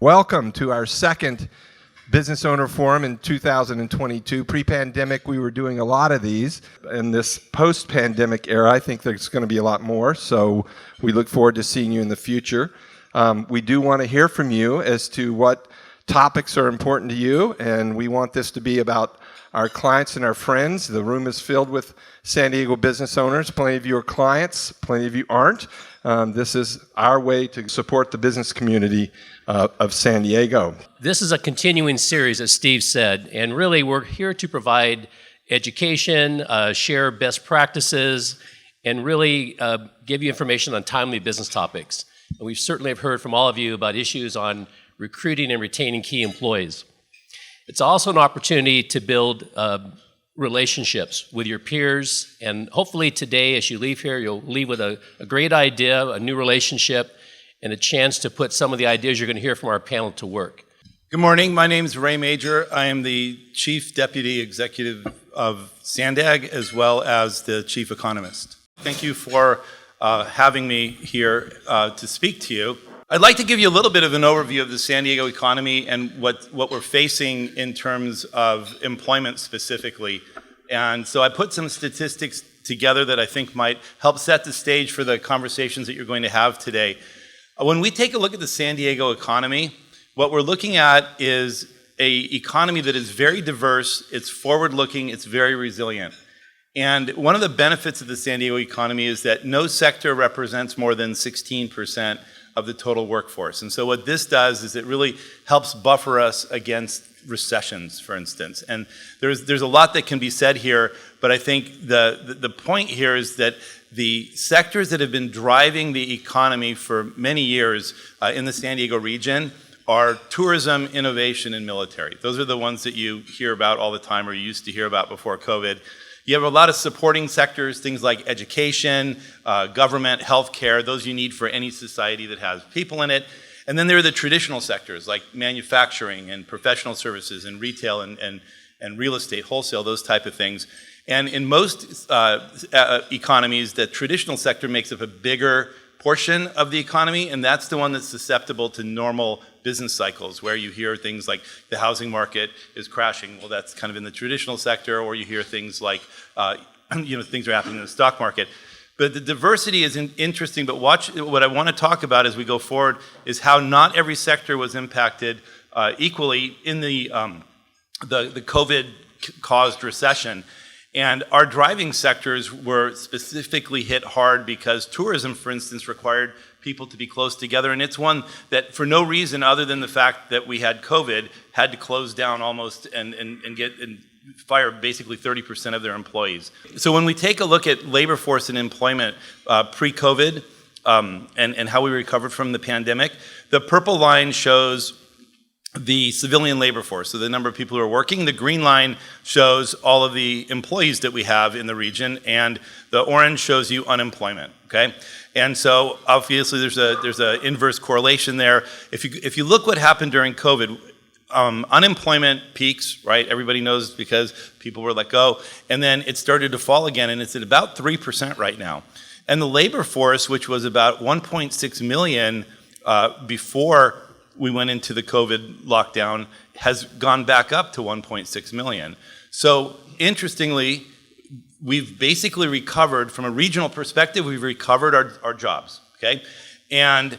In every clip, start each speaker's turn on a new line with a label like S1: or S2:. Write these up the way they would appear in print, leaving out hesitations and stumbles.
S1: Welcome to our second Business Owner Forum in 2022. Pre-pandemic, we were doing a lot of these. In this post-pandemic era, I think there's going to be a lot more, so we look forward to seeing you in the future. We do want to hear from you as to what topics are important to you, and we want this to be about our clients and our friends. The room is filled with San Diego business owners. Plenty of you are clients, plenty of you aren't. This is our way to support the business community of San Diego.
S2: This is a continuing series, as Steve said, and really we're here to provide education, share best practices, and really give you information on timely business topics. And we certainly have heard from all of you about issues on recruiting and retaining key employees. It's also an opportunity to build relationships with your peers, and hopefully today as you leave here, you'll leave with a great idea, a new relationship, and a chance to put some of the ideas you're going to hear from our panel to work.
S3: Good morning. My name is Ray Major. I am the Chief Deputy Executive of Sandag as well as the Chief Economist. Thank you for having me here to speak to you. I'd like to give you a little bit of an overview of the San Diego economy and what we're facing in terms of employment specifically. And so I put some statistics together that I think might help set the stage for the conversations that you're going to have today. When we take a look at the San Diego economy, what we're looking at is an economy that is very diverse, it's forward-looking, it's very resilient. And one of the benefits of the San Diego economy is that no sector represents more than 16% of the total workforce. And so what this does is it really helps buffer us against recessions, for instance. And there's a lot that can be said here, but I think the point here is that the sectors that have been driving the economy for many years in the San Diego region are tourism, innovation, and military. Those are the ones that you hear about all the time or you used to hear about before COVID. You have a lot of supporting sectors, things like education, government, healthcare, those you need for any society that has people in it. And then there are the traditional sectors like manufacturing and professional services and retail and real estate, wholesale, those type of things. And in most economies, the traditional sector makes up a bigger portion of the economy, and that's the one that's susceptible to normal business cycles, where you hear things like the housing market is crashing. Well, that's kind of in the traditional sector, or you hear things like, things are happening in the stock market. But the diversity is interesting, but what I want to talk about as we go forward is how not every sector was impacted equally in the COVID-caused recession. And our driving sectors were specifically hit hard because tourism, for instance, required people to be close together. And it's one that, for no reason other than the fact that we had COVID, had to close down almost and fire basically 30% of their employees. So when we take a look at labor force and employment pre-COVID and how we recovered from the pandemic, the purple line shows the civilian labor force, so the number of people who are working. The green line shows all of the employees that we have in the region, and the orange shows you unemployment, okay? And so obviously there's a inverse correlation there. If you look what happened during COVID, unemployment peaks, right? Everybody knows because people were let go, and then it started to fall again, and it's at about 3% right now. And the labor force, which was about 1.6 million before we went into the COVID lockdown, has gone back up to 1.6 million. So interestingly, we've basically recovered, from a regional perspective, we've recovered our jobs, okay? And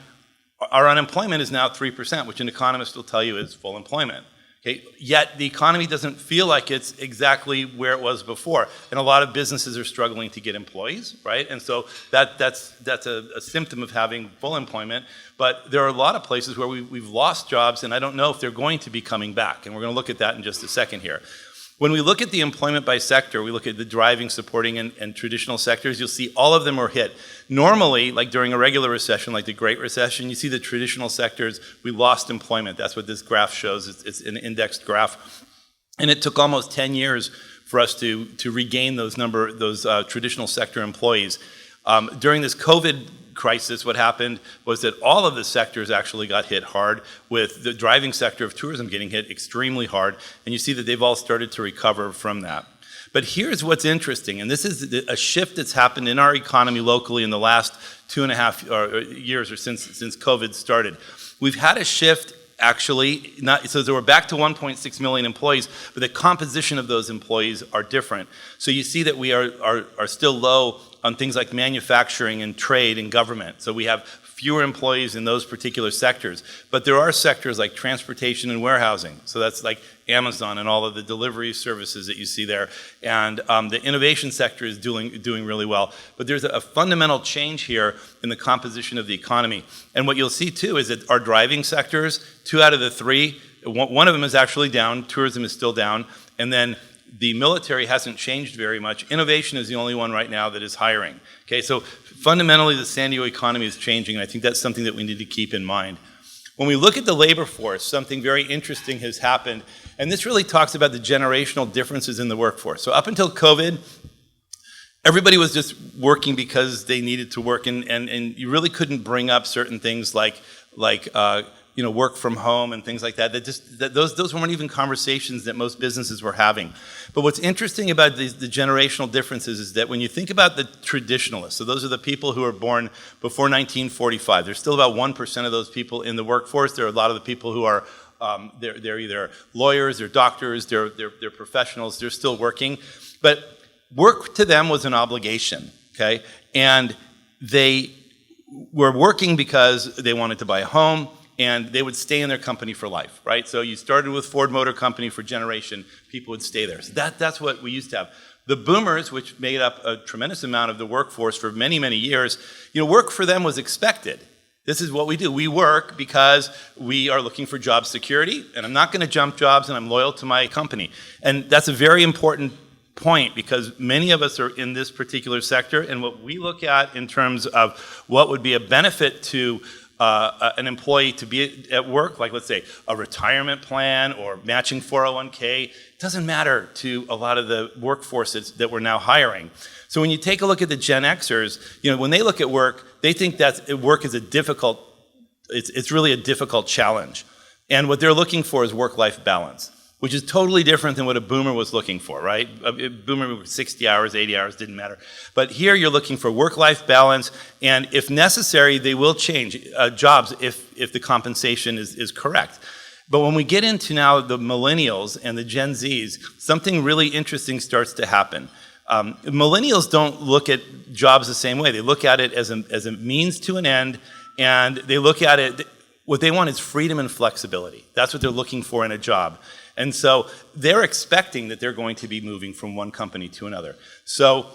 S3: our unemployment is now 3%, which an economist will tell you is full employment. Okay? Yet the economy doesn't feel like it's exactly where it was before. And a lot of businesses are struggling to get employees, right? And so that's a symptom of having full employment. But there are a lot of places where we've lost jobs, and I don't know if they're going to be coming back. And we're going to look at that in just a second here. When we look at the employment by sector, we look at the driving, supporting, and traditional sectors, you'll see all of them are hit. Normally, like during a regular recession, like the Great Recession, you see the traditional sectors, we lost employment. That's what this graph shows. It's an indexed graph. And it took almost 10 years for us to regain those traditional sector employees. During this COVID crisis, what happened was that all of the sectors actually got hit hard, with the driving sector of tourism getting hit extremely hard, and you see that they've all started to recover from that. But here's what's interesting, and this is a shift that's happened in our economy locally in the last 2.5 years or since COVID started. We've had a shift actually. So we're back to 1.6 million employees, but the composition of those employees are different. So you see that we are still low on things like manufacturing and trade and government. So we have fewer employees in those particular sectors. But there are sectors like transportation and warehousing. So that's like Amazon and all of the delivery services that you see there. And the innovation sector is doing really well. But there's a fundamental change here in the composition of the economy. And what you'll see too is that our driving sectors, 2 out of the 3, one of them is actually down, tourism is still down, and then the military hasn't changed very much. Innovation is the only one right now that is hiring. Okay, so fundamentally the San Diego economy is changing, and I think that's something that we need to keep in mind. When we look at the labor force, something very interesting has happened, and this really talks about the generational differences in the workforce. So up until COVID, everybody was just working because they needed to work, and you really couldn't bring up certain things like work from home and things like that. Those weren't even conversations that most businesses were having. But what's interesting about the generational differences is that when you think about the traditionalists, so those are the people who were born before 1945, there's still about 1% of those people in the workforce. There are a lot of the people who are they're either lawyers, they're doctors, they're professionals, they're still working. But work to them was an obligation, okay? And they were working because they wanted to buy a home, and they would stay in their company for life, right? So you started with Ford Motor Company for a generation, people would stay there. So that's what we used to have. The boomers, which made up a tremendous amount of the workforce for many, many years, work for them was expected. This is what we do. We work because we are looking for job security, and I'm not going to jump jobs, and I'm loyal to my company. And that's a very important point, because many of us are in this particular sector, and what we look at in terms of what would be a benefit to an employee to be at work, like let's say a retirement plan or matching 401k, doesn't matter to a lot of the workforces that we're now hiring. So when you take a look at the Gen Xers, when they look at work, they think that work is it's really a difficult challenge. And what they're looking for is work-life balance, which is totally different than what a boomer was looking for, right? A boomer, 60 hours, 80 hours, didn't matter. But here you're looking for work-life balance, and if necessary, they will change jobs if the compensation is correct. But when we get into now the millennials and the Gen Zs, something really interesting starts to happen. Millennials don't look at jobs the same way. They look at it as a means to an end, and they look at it, what they want is freedom and flexibility. That's what they're looking for in a job. And so they're expecting that they're going to be moving from one company to another. So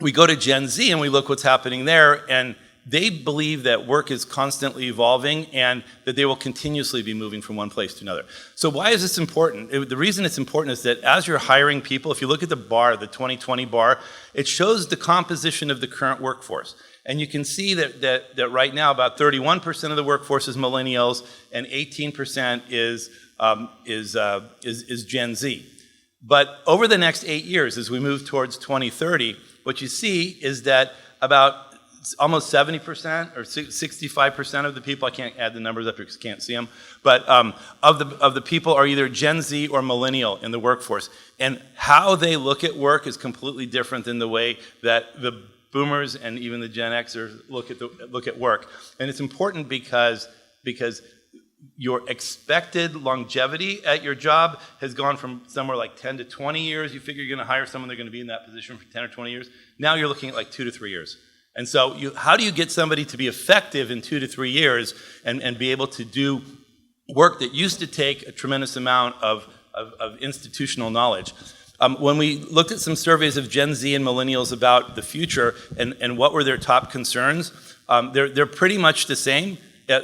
S3: we go to Gen Z and we look what's happening there, and they believe that work is constantly evolving and that they will continuously be moving from one place to another. So why is this important? The reason it's important is that as you're hiring people, if you look at the bar, the 2020 bar, it shows the composition of the current workforce. And you can see that right now about 31% of the workforce is millennials and 18% is Gen Z. But over the next 8 years, as we move towards 2030, what you see is that about almost 70% or 65% of the people, I can't add the numbers up here because I can't see them, but of the people are either Gen Z or millennial in the workforce. And how they look at work is completely different than the way that the boomers and even the Gen Xers look at work. And it's important because your expected longevity at your job has gone from somewhere like 10 to 20 years. You figure you're going to hire someone, they're going to be in that position for 10 or 20 years. Now you're looking at like 2 to 3 years. And so how do you get somebody to be effective in 2 to 3 years and be able to do work that used to take a tremendous amount of institutional knowledge? When we looked at some surveys of Gen Z and millennials about the future and what were their top concerns, they're pretty much the same.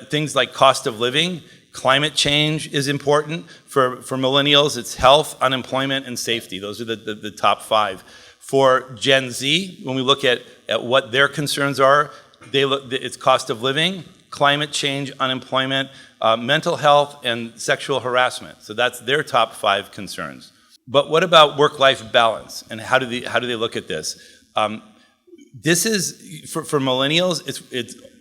S3: Things like cost of living, climate change is important. For millennials, it's health, unemployment, and safety. Those are the top 5. For Gen Z, when we look at what their concerns are, it's cost of living, climate change, unemployment, mental health, and sexual harassment. So that's their top 5 concerns. But what about work-life balance, and how do they look at this? This is for millennials.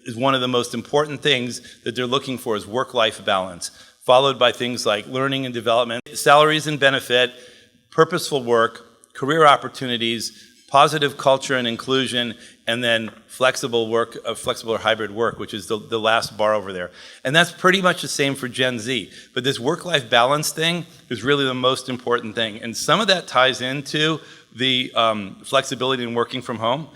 S3: It's one of the most important things that they're looking for is work-life balance, followed by things like learning and development, salaries and benefit, purposeful work, career opportunities, positive culture and inclusion, and then flexible work, flexible or hybrid work, which is the last bar over there. And that's pretty much the same for Gen Z. But this work-life balance thing is really the most important thing. And some of that ties into the flexibility in working from home.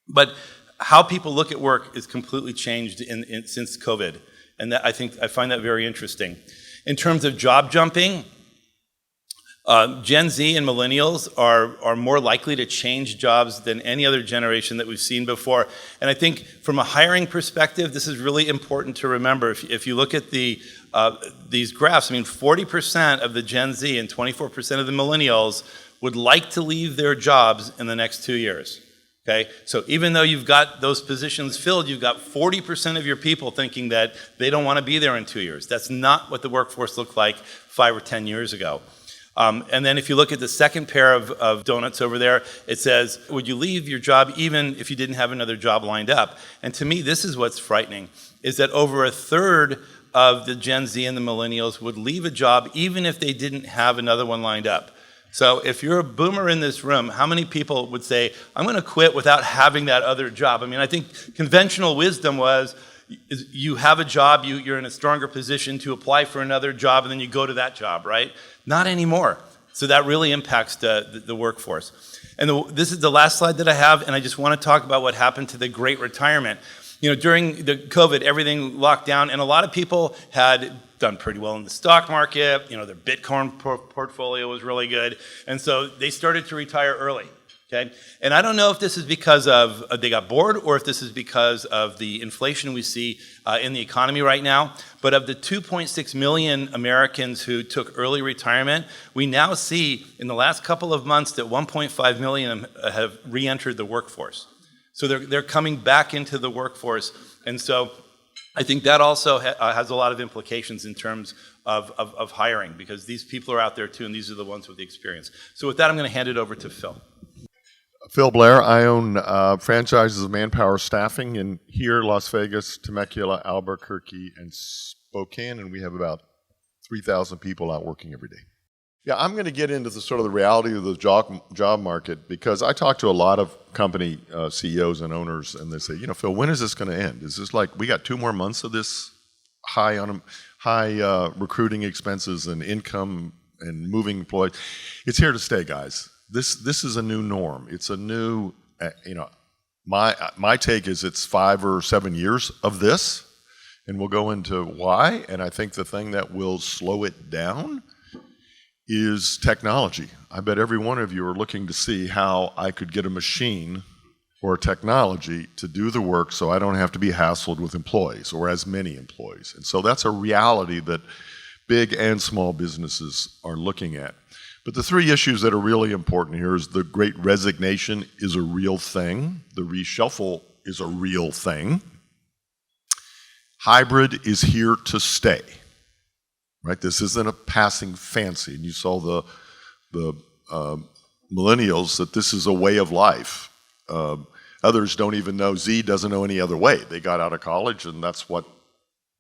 S3: But how people look at work is completely changed since COVID. And I find that very interesting. In terms of job jumping, Gen Z and millennials are more likely to change jobs than any other generation that we've seen before. And I think from a hiring perspective, this is really important to remember. If you look at these graphs, I mean, 40% of the Gen Z and 24% of the millennials would like to leave their jobs in the next 2 years. Okay, so even though you've got those positions filled, you've got 40% of your people thinking that they don't want to be there in 2 years. That's not what the workforce looked like 5 or 10 years ago. And then if you look at the second pair of donuts over there, it says, would you leave your job even if you didn't have another job lined up? And to me, this is what's frightening, is that over a third of the Gen Z and the millennials would leave a job even if they didn't have another one lined up. So if you're a boomer in this room, how many people would say, I'm going to quit without having that other job? I mean, I think conventional wisdom was, you have a job, you're in a stronger position to apply for another job, and then you go to that job, right? Not anymore. So that really impacts the workforce. And this is the last slide that I have, and I just want to talk about what happened to the Great Retirement. You know, during the COVID, everything locked down, and a lot of people had done pretty well in the stock market. You know, their Bitcoin portfolio was really good, and so they started to retire early. Okay, and I don't know if this is because of they got bored or if this is because of the inflation we see in the economy right now. But of the 2.6 million Americans who took early retirement, we now see in the last couple of months that 1.5 million have re-entered the workforce. So they're coming back into the workforce, and so I think that also has a lot of implications in terms of hiring, because these people are out there too, and these are the ones with the experience. So with that, I'm going to hand it over to Phil.
S4: Phil Blair. I own franchises of Manpower Staffing in here, Las Vegas, Temecula, Albuquerque, and Spokane, and we have about 3,000 people out working every day. Yeah, I'm going to get into the sort of the reality of the job market, because I talk to a lot of company CEOs and owners, and they say, you know, Phil, when is this going to end? Is this like we got 2 more months of this high recruiting expenses and income and moving employees? It's here to stay, guys. This is a new norm. It's a new, you know, my take is it's 5 or 7 years of this, and we'll go into why. And I think the thing that will slow it down is technology. I bet every one of you are looking to see how I could get a machine or a technology to do the work so I don't have to be hassled with employees or as many employees. And so that's a reality that big and small businesses are looking at. But the 3 issues that are really important here is the Great Resignation is a real thing. The reshuffle is a real thing. Hybrid is here to stay, right? This isn't a passing fancy. And you saw the millennials that this is a way of life. Others don't even know, Z doesn't know any other way. They got out of college, and that's what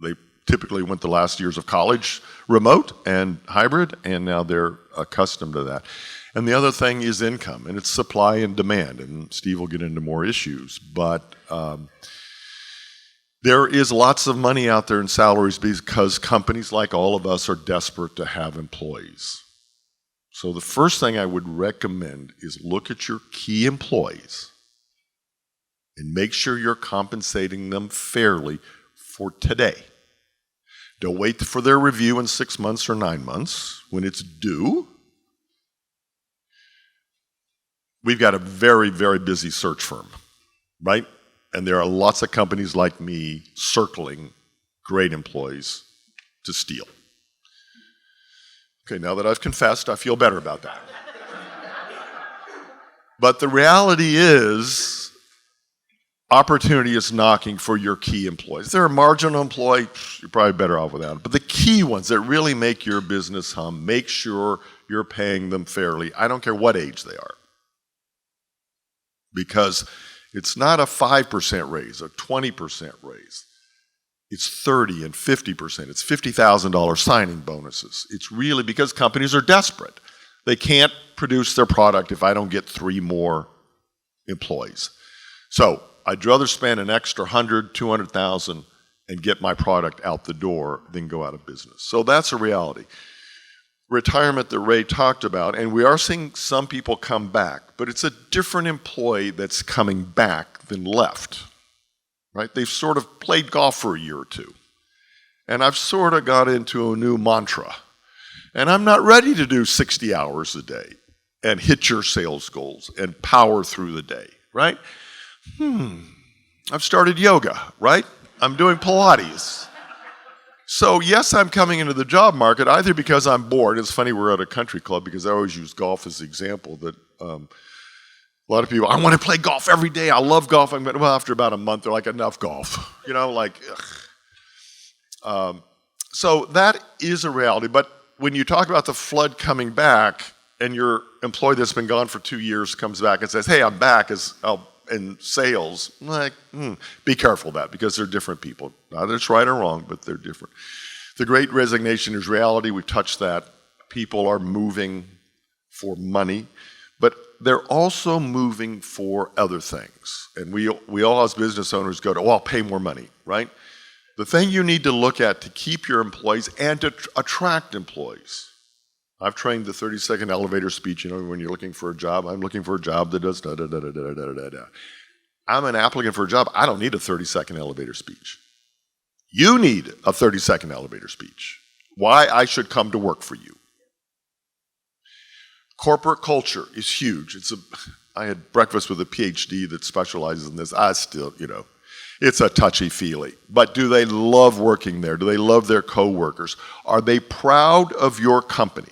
S4: they typically went the last years of college, remote and hybrid, and now they're accustomed to that. And the other thing is income, and it's supply and demand, and Steve will get into more issues, but there is lots of money out there in salaries because companies like all of us are desperate to have employees. So the first thing I would recommend is look at your key employees and make sure you're compensating them fairly for today. Don't wait for their review in 6 months or 9 months when it's due. We've got a very, very busy search firm, right? And there are lots of companies like me circling great employees to steal. Okay, now that I've confessed, I feel better about that. But the reality is, opportunity is knocking for your key employees. If they're a marginal employee, you're probably better off without it. But the key ones that really make your business hum, make sure you're paying them fairly. I don't care what age they are. Because it's not a 5% raise, a 20% raise. It's 30 and 50%. It's $50,000 signing bonuses. It's really because companies are desperate. They can't produce their product if I don't get 3 more employees. So I'd rather spend an extra 100, 200,000 and get my product out the door than go out of business. So that's a reality. Retirement that Ray talked about, and we are seeing some people come back, but it's a different employee that's coming back than left, right? They've sort of played golf for a year or two. And I've sort of got into a new mantra. And I'm not ready to do 60 hours a day and hit your sales goals and power through the day, right? I've started yoga, right? I'm doing Pilates. So yes, I'm coming into the job market either because I'm bored. It's funny, we're at a country club because I always use golf as the example that a lot of people, I want to play golf every day. I love golf. Well, after about a month, they're like, enough golf. You know, like, so that is a reality. But when you talk about the flood coming back and your employee that's been gone for 2 years comes back and says, hey, I'm back in sales, like, be careful of that because they're different people. Not that it's right or wrong, but they're different. The great resignation is reality. We've touched that. People are moving for money, but they're also moving for other things. And we all as business owners go to, oh, I'll pay more money, right? The thing you need to look at to keep your employees and to attract employees. I've trained the 30-second elevator speech, you know, when you're looking for a job. I'm looking for a job that does da-da-da-da-da-da-da-da. I'm an applicant for a job. I don't need a 30-second elevator speech. You need a 30-second elevator speech. Why I should come to work for you. Corporate culture is huge. I had breakfast with a PhD that specializes in this. I still, you know, it's a touchy-feely. But do they love working there? Do they love their coworkers? Are they proud of your company?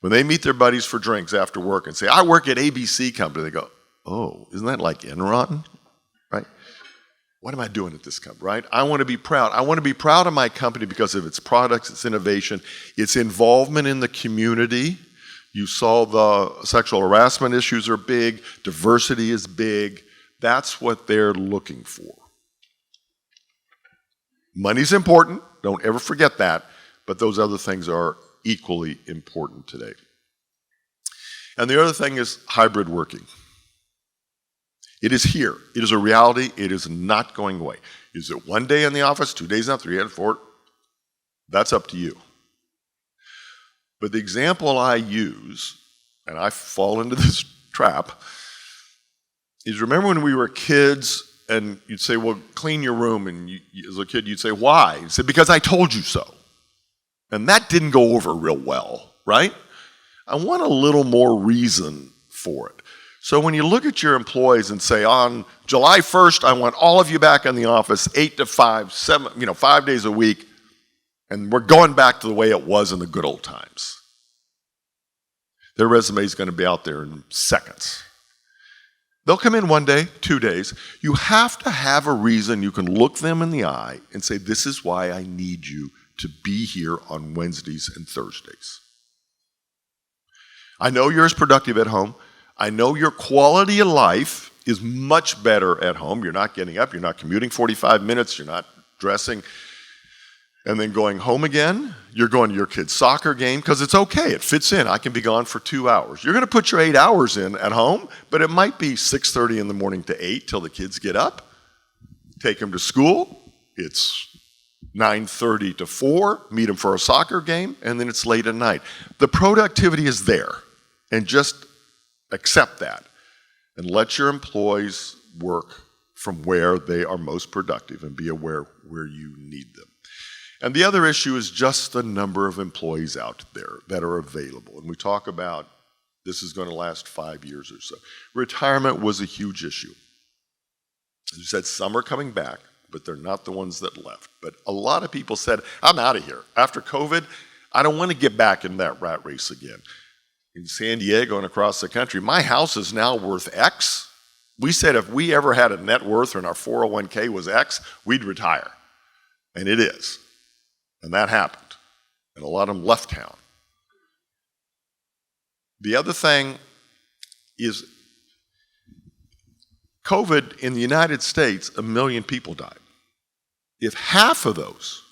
S4: When they meet their buddies for drinks after work and say, I work at ABC Company, they go, oh, isn't that like Enron? Right? What am I doing at this company, right? I want to be proud. I want to be proud of my company because of its products, its innovation, its involvement in the community. You saw the sexual harassment issues are big, diversity is big. That's what they're looking for. Money's important, don't ever forget that, but those other things are equally important today. And the other thing is hybrid working. It is here. It is a reality. It is not going away. Is it 1 day in the office, 2 days out, 3 out, 4? That's up to you. But the example I use, and I fall into this trap, is remember when we were kids and you'd say, well, clean your room, and as a kid you'd say, why? You'd say, because I told you so. And that didn't go over real well, right? I want a little more reason for it. So when you look at your employees and say, on July 1st, I want all of you back in the office, 8 to 5, 5 days a week, and we're going back to the way it was in the good old times. Their resume is going to be out there in seconds. They'll come in 1 day, 2 days. You have to have a reason you can look them in the eye and say, this is why I need you to be here on Wednesdays and Thursdays. I know you're as productive at home. I know your quality of life is much better at home. You're not getting up, you're not commuting 45 minutes, you're not dressing and then going home again. You're going to your kid's soccer game because it's okay, it fits in. I can be gone for 2 hours. You're going to put your 8 hours in at home, but it might be 6:30 in the morning to 8 till the kids get up. Take them to school. It's 9:30 to 4, meet them for a soccer game, and then it's late at night. The productivity is there, and just accept that and let your employees work from where they are most productive and be aware where you need them. And the other issue is just the number of employees out there that are available. And we talk about this is going to last 5 years or so. Retirement was a huge issue. As you said, some are coming back, but they're not the ones that left. But a lot of people said, I'm out of here. After COVID, I don't want to get back in that rat race again. In San Diego and across the country, my house is now worth X. We said if we ever had a net worth and our 401k was X, we'd retire. And it is. And that happened. And a lot of them left town. The other thing is COVID in the United States, 1 million people died. If half of those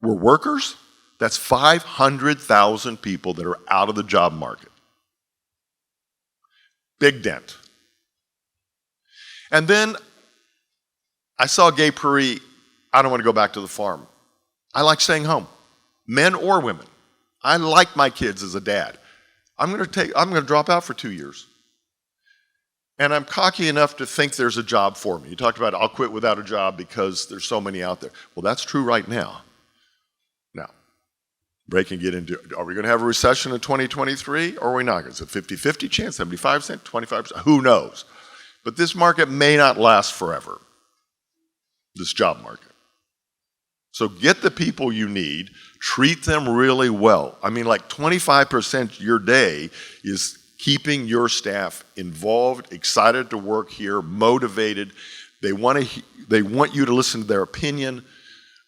S4: were workers, that's 500,000 people that are out of the job market. Big dent. And then I saw Gay Paris. I don't want to go back to the farm. I like staying home, men or women. I like my kids as a dad. I'm going to drop out for 2 years. And I'm cocky enough to think there's a job for me. You talked about I'll quit without a job because there's so many out there. Well, that's true right now. Now, Ray can get into, are we going to have a recession in 2023 or are we not? Is it 50-50 chance, 75%, 25%? Who knows? But this market may not last forever, this job market. So get the people you need, treat them really well. I mean, like 25% of your day is keeping your staff involved, excited to work here, motivated. They want you to listen to their opinion.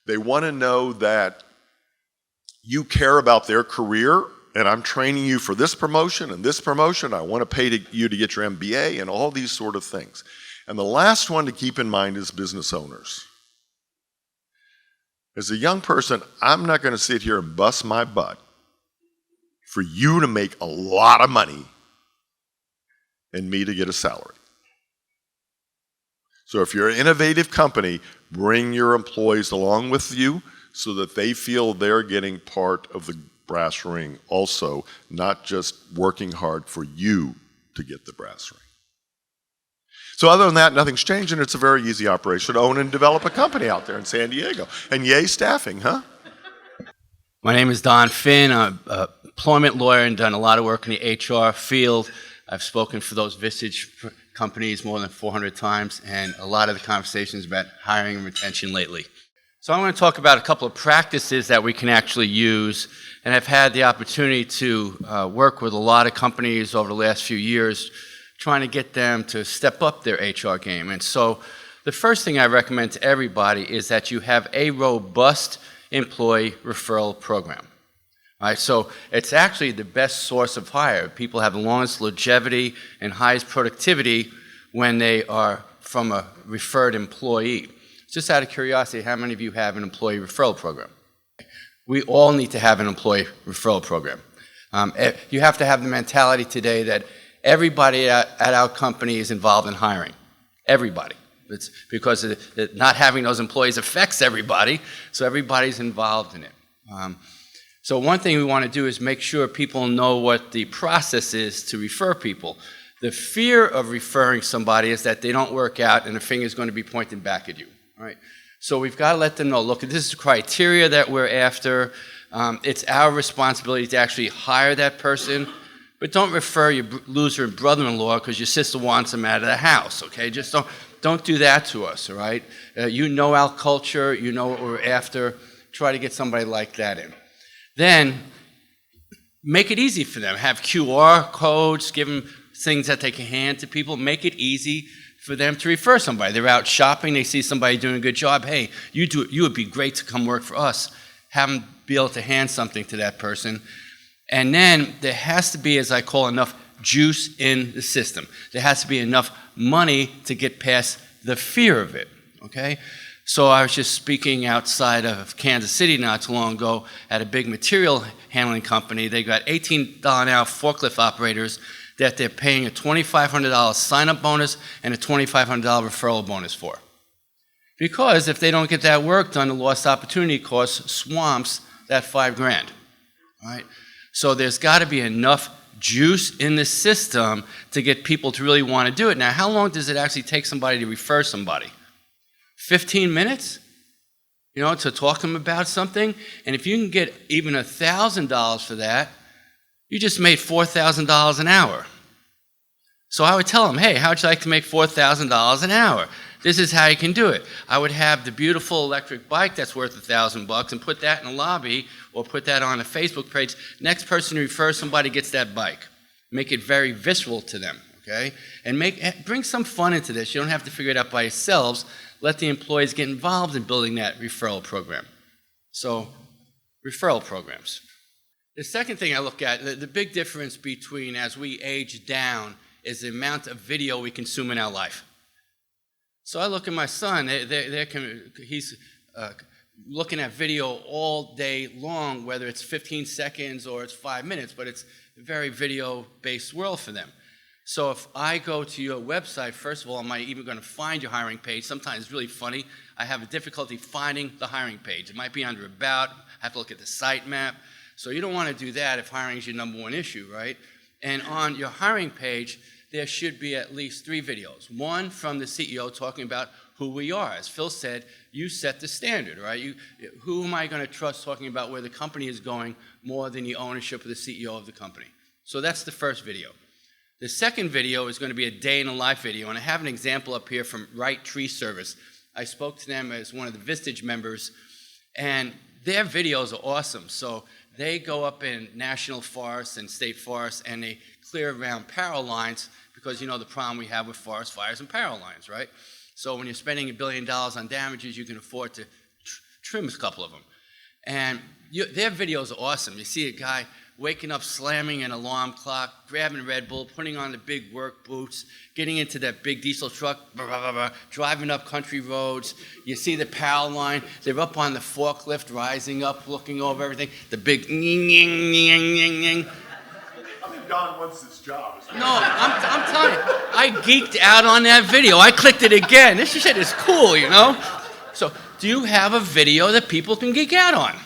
S4: They want to know that you care about their career, and I'm training you for this promotion and this promotion. I want to pay you to get your MBA and all these sort of things. And the last one to keep in mind is business owners. As a young person, I'm not going to sit here and bust my butt for you to make a lot of money and me to get a salary. So if you're an innovative company, bring your employees along with you so that they feel they're getting part of the brass ring also, not just working hard for you to get the brass ring. So other than that, nothing's changed, and it's a very easy operation to own and develop a company out there in San Diego. And yay, staffing, huh?
S5: My name is Don Finn. I'm an employment lawyer and done a lot of work in the HR field. I've spoken for those Visage companies more than 400 times, and a lot of the conversations about hiring and retention lately. So I want to talk about a couple of practices that we can actually use, and I've had the opportunity to work with a lot of companies over the last few years trying to get them to step up their HR game. And so the first thing I recommend to everybody is that you have a robust employee referral program. All right, so it's actually the best source of hire. People have the longest longevity and highest productivity when they are from a referred employee. Just out of curiosity, how many of you have an employee referral program? We all need to have an employee referral program. You have to have the mentality today that everybody at our company is involved in hiring. Everybody. It's because not having those employees affects everybody, so everybody's involved in it. So one thing we want to do is make sure people know what the process is to refer people. The fear of referring somebody is that they don't work out and the finger's going to be pointing back at you. All right? So we've got to let them know, look, this is the criteria that we're after. It's our responsibility to actually hire that person. But don't refer your loser brother-in-law because your sister wants him out of the house, okay? Just don't do that to us, all right? You know our culture. You know what we're after. Try to get somebody like that in. Then make it easy for them. Have QR codes. Give them things that they can hand to people. Make it easy for them to refer somebody. They're out shopping. They see somebody doing a good job. Hey, you would be great to come work for us. Have them be able to hand something to that person. And then there has to be, as I call, enough juice in the system. There has to be enough money to get past the fear of it, okay? So I was just speaking outside of Kansas City not too long ago at a big material handling company. They got $18 an hour forklift operators that they're paying a $2,500 sign-up bonus and a $2,500 referral bonus for. Because if they don't get that work done, the lost opportunity cost swamps that $5,000, all right? So there's got to be enough juice in the system to get people to really want to do it. Now, how long does it actually take somebody to refer somebody? 15 minutes? You know, to talk to them about something? And if you can get even $1,000 for that, you just made $4,000 an hour. So I would tell them, hey, how would you like to make $4,000 an hour? This is how you can do it. I would have the beautiful electric bike that's worth $1,000 and put that in the lobby or put that on a Facebook page. Next person who refers somebody gets that bike. Make it very visceral to them, okay? And bring some fun into this. You don't have to figure it out by yourselves. Let the employees get involved in building that referral program. So, referral programs. The second thing I look at, the big difference between as we age down is the amount of video we consume in our life. So I look at my son, he's looking at video all day long, whether it's 15 seconds or it's 5 minutes, but it's a very video-based world for them. So if I go to your website, first of all, am I even going to find your hiring page? Sometimes it's really funny. I have a difficulty finding the hiring page. It might be under About. I have to look at the site map. So you don't want to do that if hiring is your #1 issue, right? And on your hiring page, there should be at least 3 videos. One from the CEO talking about who we are. As Phil said, you set the standard, right? Who am I going to trust talking about where the company is going more than the ownership of the CEO of the company? So that's the first video. The second video is going to be a day in the life video, and I have an example up here from Right Tree Service. I spoke to them as one of the Vistage members, and their videos are awesome. So they go up in national forests and state forests, and they clear around power lines because you know the problem we have with forest fires and power lines, right? So when you're spending $1 billion on damages, you can afford to trim a couple of them. And their videos are awesome. You see a guy waking up, slamming an alarm clock, grabbing Red Bull, putting on the big work boots, getting into that big diesel truck, blah, blah, blah, driving up country roads. You see the power line. They're up on the forklift, rising up, looking over everything. The big ning, ning, ning, ning, ning.
S4: I think Don wants this job.
S5: No, I'm telling you, I geeked out on that video. I clicked it again. This shit is cool, you know? So, do you have a video that people can geek out on?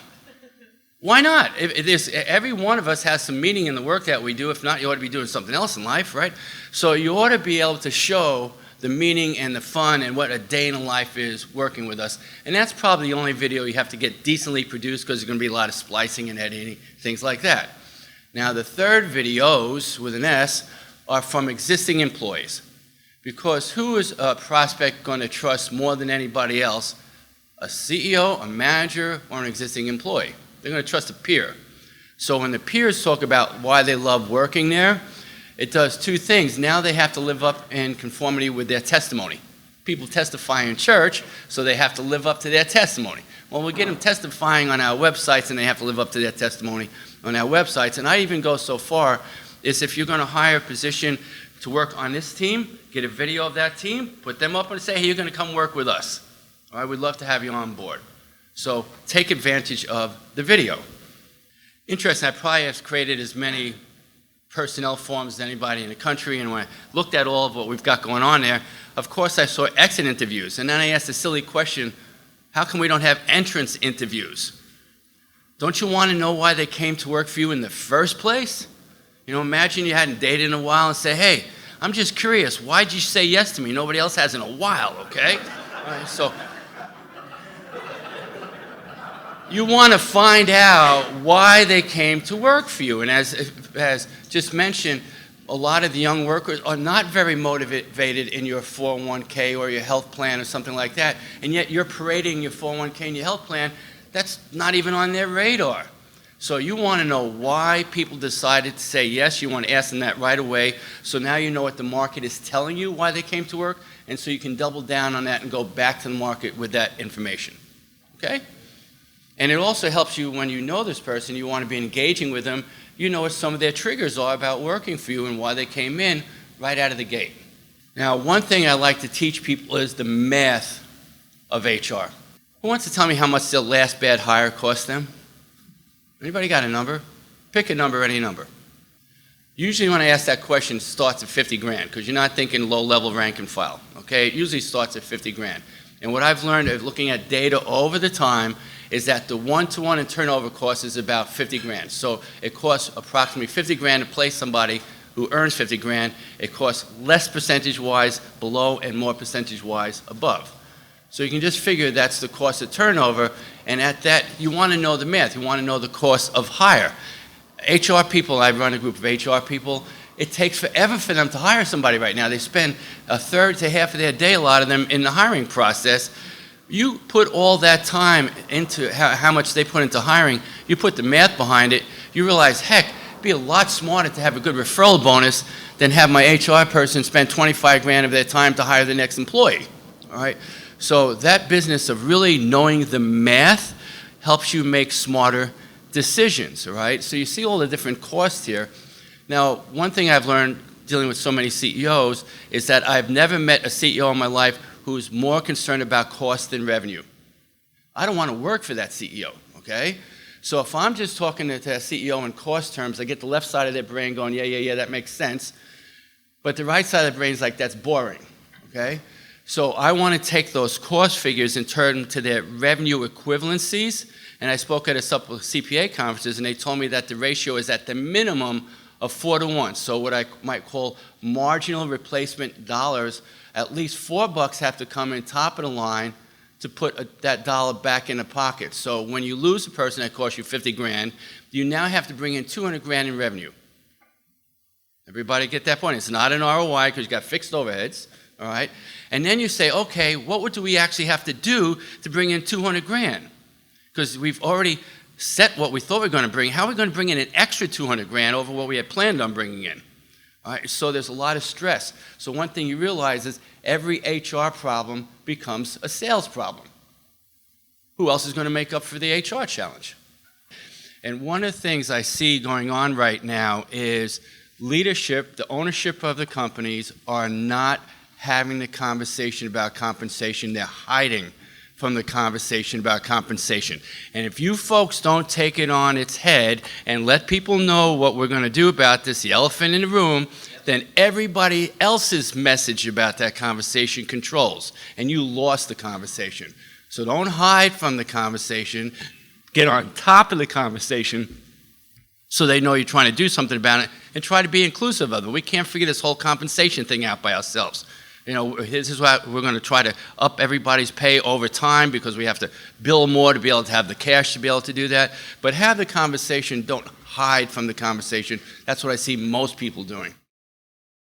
S5: Why not? Every one of us has some meaning in the work that we do. If not, you ought to be doing something else in life, right? So you ought to be able to show the meaning and the fun and what a day in the life is working with us. And that's probably the only video you have to get decently produced because there's going to be a lot of splicing and editing, things like that. Now, the third videos, with an S, are from existing employees. Because who is a prospect going to trust more than anybody else? A CEO, a manager, or an existing employee? They're going to trust a peer. So when the peers talk about why they love working there, it does 2 things. Now they have to live up in conformity with their testimony. People testify in church, so they have to live up to their testimony. Well, we get them testifying on our websites, and they have to live up to their testimony on our websites. And I even go so far as if you're going to hire a position to work on this team, get a video of that team, put them up and say, hey, you're going to come work with us. All right, we'd love to have you on board. So take advantage of the video. Interesting, I probably have created as many personnel forms as anybody in the country, and when I looked at all of what we've got going on there, of course I saw exit interviews, and then I asked a silly question, how come we don't have entrance interviews? Don't you want to know why they came to work for you in the first place? You know, imagine you hadn't dated in a while and say, hey, I'm just curious, why'd you say yes to me? Nobody else has in a while, okay? All right, so you want to find out why they came to work for you. And as just mentioned, a lot of the young workers are not very motivated in your 401k or your health plan or something like that. And yet you're parading your 401k and your health plan. That's not even on their radar. So you want to know why people decided to say yes. You want to ask them that right away. So now you know what the market is telling you why they came to work. And so you can double down on that and go back to the market with that information. Okay? And it also helps you when you know this person, you want to be engaging with them, you know what some of their triggers are about working for you and why they came in right out of the gate. Now, one thing I like to teach people is the math of HR. Who wants to tell me how much their last bad hire cost them? Anybody got a number? Pick a number, any number. Usually when I ask that question, it starts at 50 grand because you're not thinking low-level rank and file, okay? It usually starts at 50 grand. And what I've learned of looking at data over the time is that the one-to-one in turnover cost is about 50 grand. So it costs approximately 50 grand to place somebody who earns 50 grand. It costs less percentage-wise below and more percentage-wise above. So you can just figure that's the cost of turnover, and at that, you want to know the math. You want to know the cost of hire. HR people, I run a group of HR people, it takes forever for them to hire somebody right now. They spend a third to half of their day, a lot of them, in the hiring process. You put all that time into how much they put into hiring, you put the math behind it, you realize, heck, it'd be a lot smarter to have a good referral bonus than have my HR person spend 25 grand of their time to hire the next employee, all right? So that business of really knowing the math helps you make smarter decisions, all right? So you see all the different costs here. Now, one thing I've learned dealing with so many CEOs is that I've never met a CEO in my life who's more concerned about cost than revenue. I don't want to work for that CEO, okay? So if I'm just talking to that CEO in cost terms, I get the left side of their brain going, yeah, that makes sense. But the right side of the brain is like, that's boring, okay? So I want to take those cost figures and turn them to their revenue equivalencies. And I spoke at a couple of CPA conferences, and they told me that the ratio is at the minimum of 4 to 1. So what I might call marginal replacement dollars, at least $4 have to come in top of the line to put that dollar back in the pocket. So when you lose a person that cost you 50 grand, you now have to bring in 200 grand in revenue. Everybody get that point? It's not an ROI because you got fixed overheads, all right? And then you say, okay, what do we actually have to do to bring in 200 grand? Because we've already set what we thought we were going to bring. How are we going to bring in an extra 200 grand over what we had planned on bringing in? All right, so there's a lot of stress. So one thing you realize is every HR problem becomes a sales problem. Who else is going to make up for the HR challenge? And one of the things I see going on right now is leadership, the ownership of the companies are not having the conversation about compensation. They're hiding from the conversation about compensation. And if you folks don't take it on its head and let people know what we're going to do about this, the elephant in the room, then everybody else's message about that conversation controls, and you lost the conversation. So don't hide from the conversation. Get on top of the conversation so they know you're trying to do something about it, and try to be inclusive of them. We can't figure this whole compensation thing out by ourselves. You know, this is why we're going to try to up everybody's pay over time, because we have to bill more to be able to have the cash to be able to do that. But have the conversation, don't hide from the conversation. That's what I see most people doing.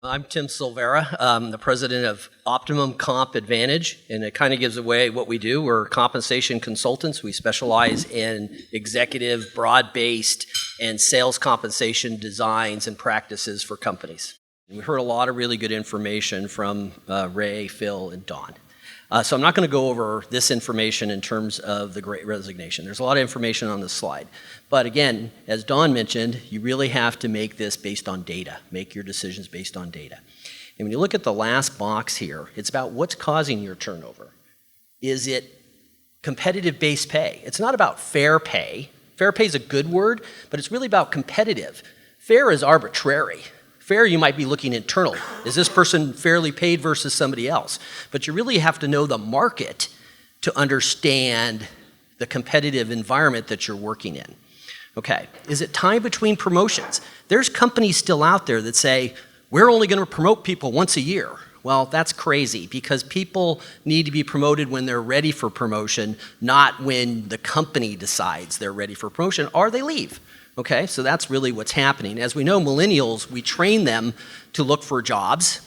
S6: I'm Tim Silvera. I'm the president of Optimum Comp Advantage, and it kind of gives away what we do. We're compensation consultants. We specialize in executive, broad-based, and sales compensation designs and practices for companies. We heard a lot of really good information from Ray, Phil, and Don. So I'm not going to go over this information in terms of the Great Resignation. There's a lot of information on this slide. But again, as Don mentioned, you really have to make this based on data. Make your decisions based on data. And when you look at the last box here, it's about what's causing your turnover. Is it competitive base pay? It's not about fair pay. Fair pay is a good word, but it's really about competitive. Fair is arbitrary. Fair, you might be looking internal. Is this person fairly paid versus somebody else? But you really have to know the market to understand the competitive environment that you're working in. Okay, is it time between promotions? There's companies still out there that say, we're only going to promote people once a year. Well, that's crazy, because people need to be promoted when they're ready for promotion, not when the company decides they're ready for promotion, or they leave. Okay, so that's really what's happening. As we know, millennials, we train them to look for jobs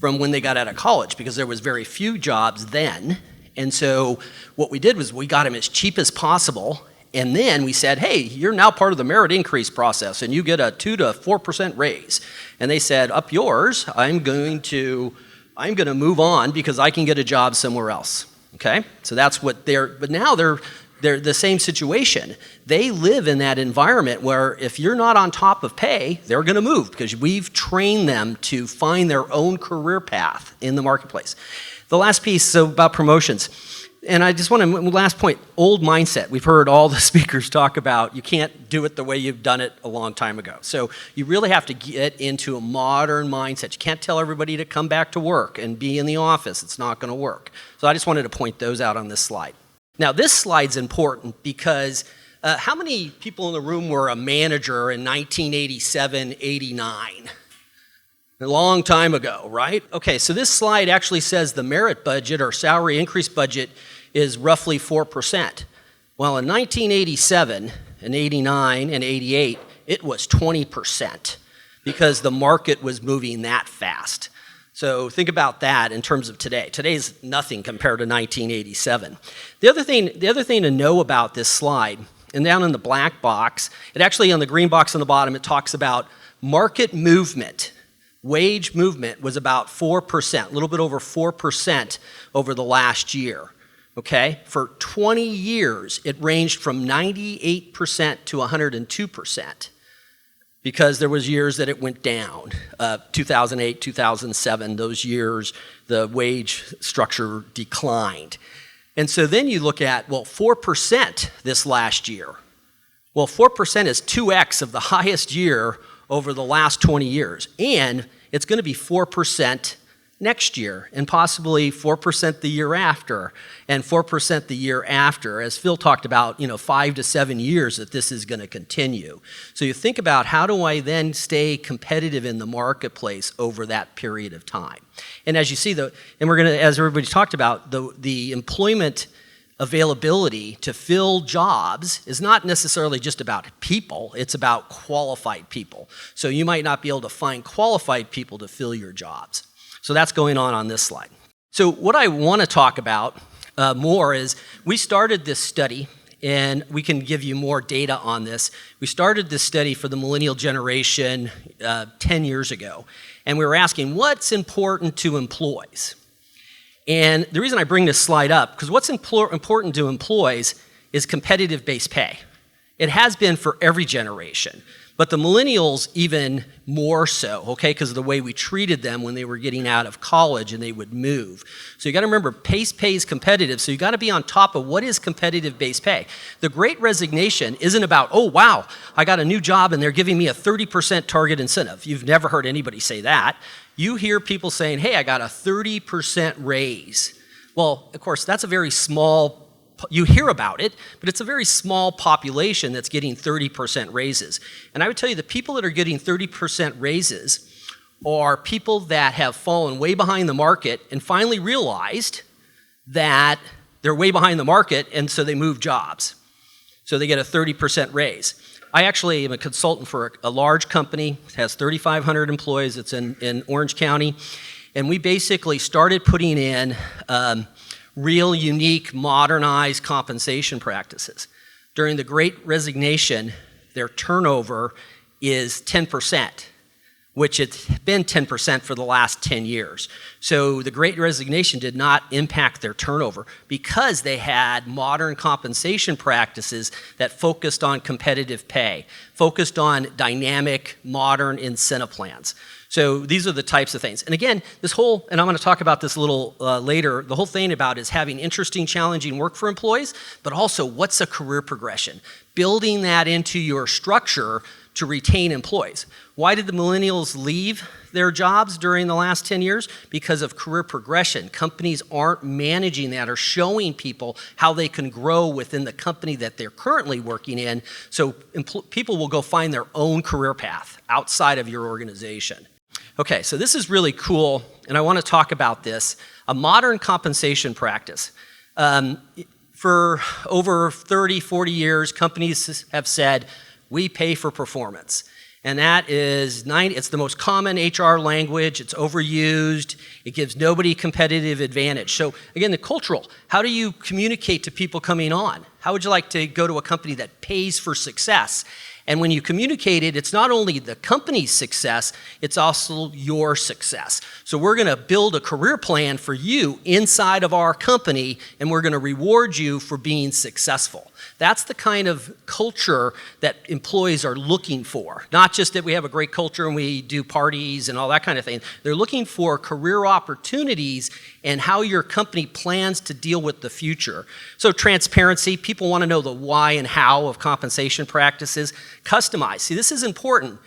S6: from when they got out of college, because there was very few jobs then. And so what we did was we got them as cheap as possible, and then we said, hey, you're now part of the merit increase process, and you get a 2 to 4% raise. And they said, up yours, I'm going to move on because I can get a job somewhere else. Okay, so that's what but now they're the same situation. They live in that environment where if you're not on top of pay, they're going to move, because we've trained them to find their own career path in the marketplace. The last piece, so about promotions. And I just want to, last point, old mindset. We've heard all the speakers talk about you can't do it the way you've done it a long time ago. So you really have to get into a modern mindset. You can't tell everybody to come back to work and be in the office. It's not going to work. So I just wanted to point those out on this slide. Now, this slide's important because how many people in the room were a manager in 1987, 89? A long time ago, right? Okay, so this slide actually says the merit budget or salary increase budget is roughly 4%. Well, in 1987 and 89 and 88, it was 20% because the market was moving that fast. So think about that in terms of today. Today's nothing compared to 1987. The other thing to know about this slide, and down in the black box, it actually on the green box on the bottom, it talks about market movement. Wage movement was about 4%, a little bit over 4% over the last year. Okay? For 20 years, it ranged from 98% to 102%. Because there was years that it went down. 2008, 2007, those years, the wage structure declined. And so then you look at, well, 4% this last year. Well, 4% is 2x of the highest year over the last 20 years. And it's going to be 4% next year, and possibly 4% the year after, and 4% the year after. As Phil talked about, 5 to 7 years that this is going to continue. So you think about, how do I then stay competitive in the marketplace over that period of time? And as you see, and we're going to, as everybody talked about, the employment availability to fill jobs is not necessarily just about people, it's about qualified people. So you might not be able to find qualified people to fill your jobs. So that's going on this slide. So what I want to talk about more is, we started this study, and we can give you more data on this. We started this study for the millennial generation 10 years ago, and we were asking, what's important to employees? And the reason I bring this slide up, because what's important to employees is competitive base pay. It has been for every generation, but the millennials even more so, okay, because of the way we treated them when they were getting out of college and they would move. So you got to remember, base pay is competitive, so you got to be on top of what is competitive base pay. The Great Resignation isn't about, oh wow, I got a new job and they're giving me a 30% target incentive. You've never heard anybody say that. You hear people saying, hey, I got a 30% raise. Well, of course, that's a very small, you hear about it, but it's a very small population that's getting 30% raises. And I would tell you, the people that are getting 30% raises are people that have fallen way behind the market and finally realized that they're way behind the market, and so they move jobs. So they get a 30% raise. I actually am a consultant for a large company. It has 3,500 employees. It's in Orange County. And we basically started putting in real, unique, modernized compensation practices. During the Great Resignation, their turnover is 10%, which it's been 10% for the last 10 years. So the Great Resignation did not impact their turnover because they had modern compensation practices that focused on competitive pay, focused on dynamic, modern incentive plans. So these are the types of things. And again, this whole, and I'm going to talk about this a little later, the whole thing about is having interesting, challenging work for employees, but also what's a career progression? Building that into your structure to retain employees. Why did the millennials leave their jobs during the last 10 years? Because of career progression. Companies aren't managing that or showing people how they can grow within the company that they're currently working in, so people will go find their own career path outside of your organization. Okay, so this is really cool, and I want to talk about this. A modern compensation practice. For over 30, 40 years, companies have said, we pay for performance. And that is, it's the most common HR language, it's overused, it gives nobody competitive advantage. So again, the cultural, how do you communicate to people coming on? How would you like to go to a company that pays for success? And when you communicate it, it's not only the company's success, it's also your success. So we're going to build a career plan for you inside of our company, and we're going to reward you for being successful. That's the kind of culture that employees are looking for. Not just that we have a great culture and we do parties and all that kind of thing. They're looking for career opportunities and how your company plans to deal with the future. So transparency, people want to know the why and how of compensation practices. Customize. See, this is important.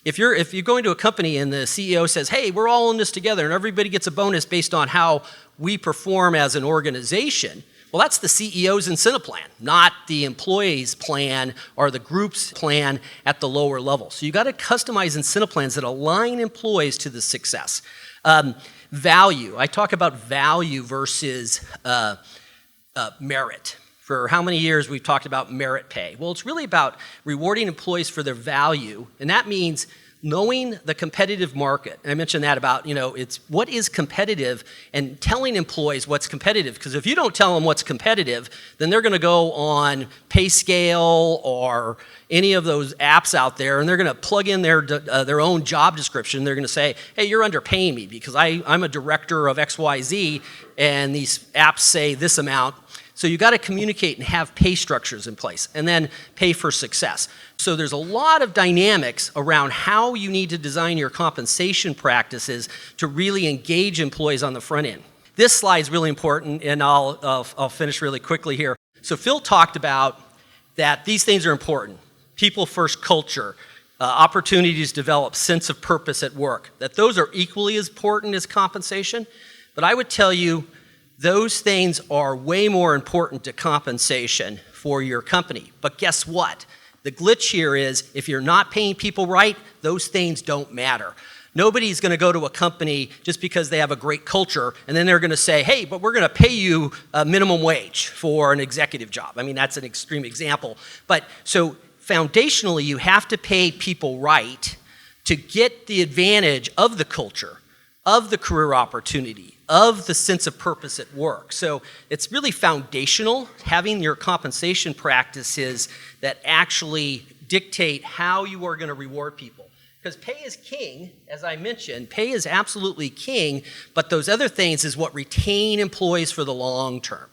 S6: If you're going to a company and the CEO says, hey, we're all in this together and everybody gets a bonus based on how we perform as an organization, well, that's the CEO's incentive plan, not the employee's plan or the group's plan at the lower level. So you got to customize incentive plans that align employees to the success. Value. I talk about value versus merit. For how many years we've talked about merit pay? Well, it's really about rewarding employees for their value, and that means knowing the competitive market. And I mentioned that about, it's what is competitive and telling employees what's competitive. Because if you don't tell them what's competitive, then they're going to go on PayScale or any of those apps out there, and they're going to plug in their own job description. They're going to say, hey, you're underpaying me because I'm a director of XYZ, and these apps say this amount. So you got to communicate and have pay structures in place, and then pay for success. So there's a lot of dynamics around how you need to design your compensation practices to really engage employees on the front end. This slide is really important, and I'll finish really quickly here. So Phil talked about that these things are important. People first culture, opportunities to develop sense of purpose at work, that those are equally as important as compensation. But I would tell you those things are way more important to compensation for your company. But guess what? The glitch here is if you're not paying people right, those things don't matter. Nobody's going to go to a company just because they have a great culture and then they're going to say, hey, but we're going to pay you a minimum wage for an executive job. I mean, that's an extreme example. But so foundationally, you have to pay people right to get the advantage of the culture, of the career opportunity, of the sense of purpose at work. So it's really foundational, having your compensation practices that actually dictate how you are going to reward people. Because pay is king, as I mentioned, pay is absolutely king, but those other things is what retain employees for the long term.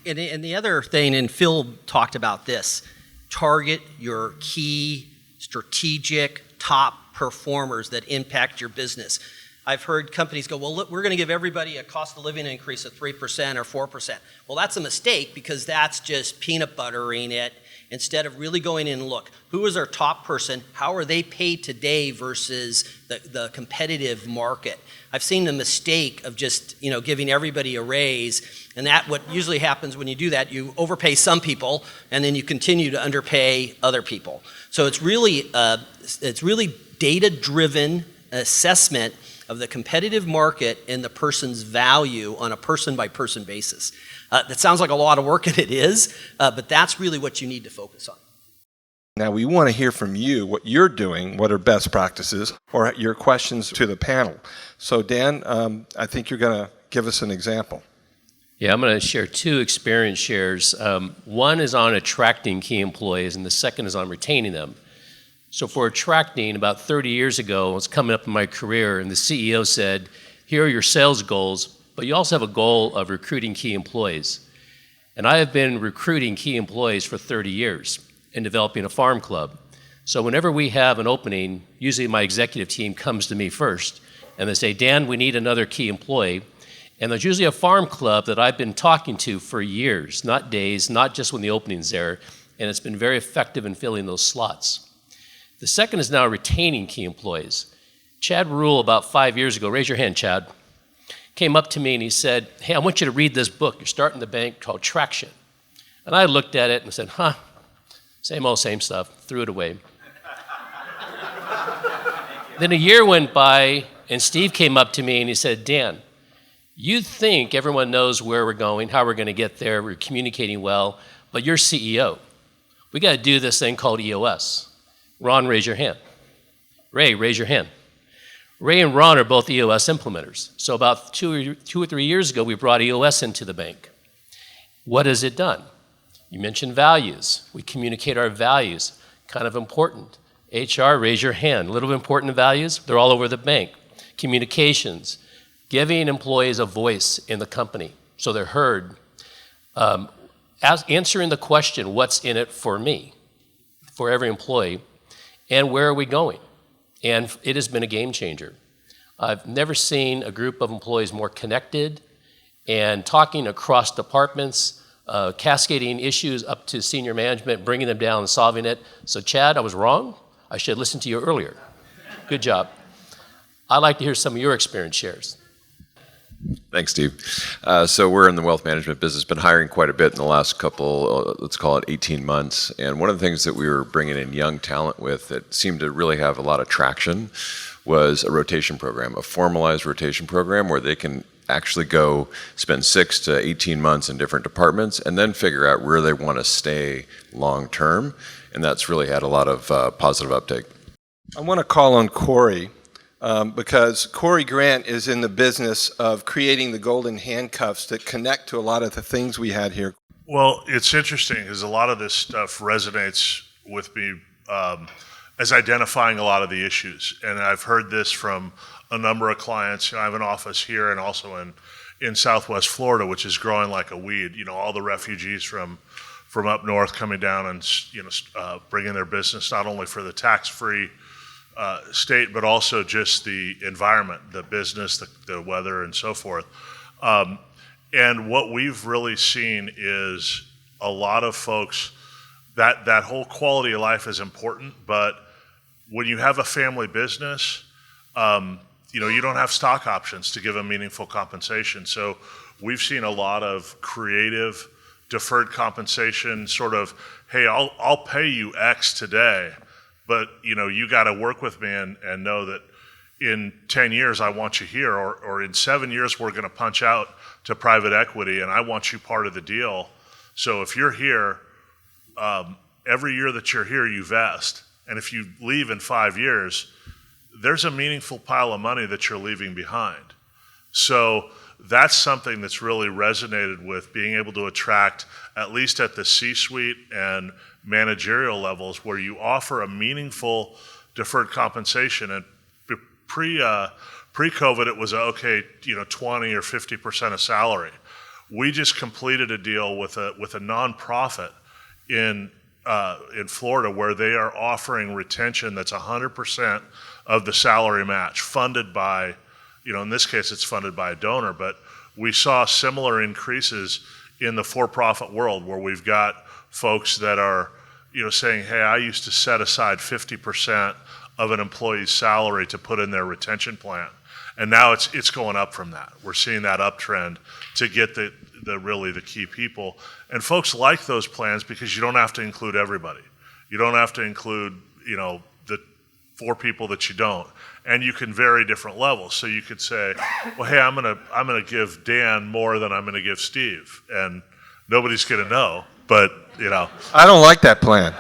S6: And the other thing, and Phil talked about this, target your key strategic top performers that impact your business. I've heard companies go, well, look, we're going to give everybody a cost of living increase of 3% or 4%. Well, that's a mistake because that's just peanut buttering it instead of really going in and look, who is our top person? How are they paid today versus the competitive market? I've seen the mistake of just giving everybody a raise, and that what usually happens when you do that, you overpay some people, and then you continue to underpay other people. So it's really data-driven assessment of the competitive market and the person's value on a person-by-person basis. That sounds like a lot of work, and it is, but that's really what you need to focus on.
S1: Now, we want to hear from you what you're doing, what are best practices, or your questions to the panel. So, Dan, I think you're going to give us an example.
S2: Yeah, I'm going to share two experience shares. One is on attracting key employees, and the second is on retaining them. So for attracting, about 30 years ago, I was coming up in my career, and the CEO said, here are your sales goals, but you also have a goal of recruiting key employees. And I have been recruiting key employees for 30 years and developing a farm club. So whenever we have an opening, usually my executive team comes to me first, and they say, Dan, we need another key employee. And there's usually a farm club that I've been talking to for years, not days, not just when the opening's there, and it's been very effective in filling those slots. The second is now retaining key employees. Chad Rule, about 5 years ago, raise your hand, Chad, came up to me and he said, hey, I want you to read this book. You're starting the bank called Traction. And I looked at it and said, same old, same stuff, threw it away. Then a year went by and Steve came up to me and he said, Dan, you think everyone knows where we're going, how we're going to get there, we're communicating well, but you're CEO. We got to do this thing called EOS. Ron, raise your hand. Ray, raise your hand. Ray and Ron are both EOS implementers. So about two or 3 years ago, we brought EOS into the bank. What has it done? You mentioned values. We communicate our values, kind of important. HR, raise your hand. A little bit important values, they're all over the bank. Communications, giving employees a voice in the company so they're heard. Answering the question, what's in it for me, for every employee, and where are we going? And it has been a game changer. I've never seen a group of employees more connected and talking across departments, cascading issues up to senior management, bringing them down and solving it. So Chad, I was wrong. I should have listened to you earlier. Good job. I'd like to hear some of your experience shares.
S7: Thanks, Steve. So we're in the wealth management business, been hiring quite a bit in the last couple, let's call it 18 months. And one of the things that we were bringing in young talent with that seemed to really have a lot of traction was a rotation program, a formalized rotation program where they can actually go spend 6 to 18 months in different departments and then figure out where they want to stay long term. And that's really had a lot of positive uptake.
S1: I want to call on Corey. Because Corey Grant is in the business of creating the golden handcuffs that connect to a lot of the things we had here.
S8: Well, it's interesting because a lot of this stuff resonates with me as identifying a lot of the issues. And I've heard this from a number of clients. I have an office here and also in Southwest Florida, which is growing like a weed. All the refugees from up north coming down and bringing their business not only for the tax-free state, but also just the environment, the business, the weather, and so forth. And what we've really seen is a lot of folks, that whole quality of life is important, but when you have a family business, you don't have stock options to give them meaningful compensation. So we've seen a lot of creative deferred compensation, sort of, hey, I'll pay you X today, but you got to work with me and know that in 10 years I want you here, or in 7 years we're going to punch out to private equity and I want you part of the deal. So if you're here, every year that you're here you vest, and if you leave in 5 years, there's a meaningful pile of money that you're leaving behind. So that's something that's really resonated with being able to attract, at least at the C-suite and managerial levels, where you offer a meaningful deferred compensation. And pre-COVID, it was 20 or 50% of salary. We just completed a deal with a nonprofit in Florida where they are offering retention that's 100% of the salary match, funded by, in this case it's funded by a donor, but we saw similar increases in the for-profit world where we've got folks that are, saying, hey, I used to set aside 50% of an employee's salary to put in their retention plan. And now it's going up from that. We're seeing that uptrend to get the key people. And folks like those plans because you don't have to include everybody. You don't have to include, the 4 people that you don't. And you can vary different levels. So you could say, well, hey, I'm gonna give Dan more than I'm gonna give Steve. And nobody's gonna know, but
S1: I don't like that plan.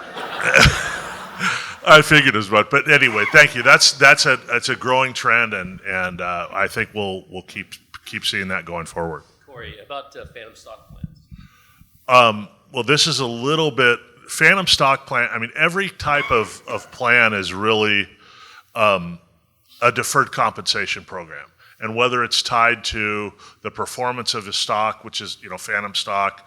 S8: I figured as much. But anyway, thank you. That's a growing trend, and I think we'll keep seeing that going forward.
S2: Corey, about phantom stock plans.
S8: Well, this is a little bit phantom stock plan. I mean, every type of plan is really a deferred compensation program, and whether it's tied to the performance of the stock, which is phantom stock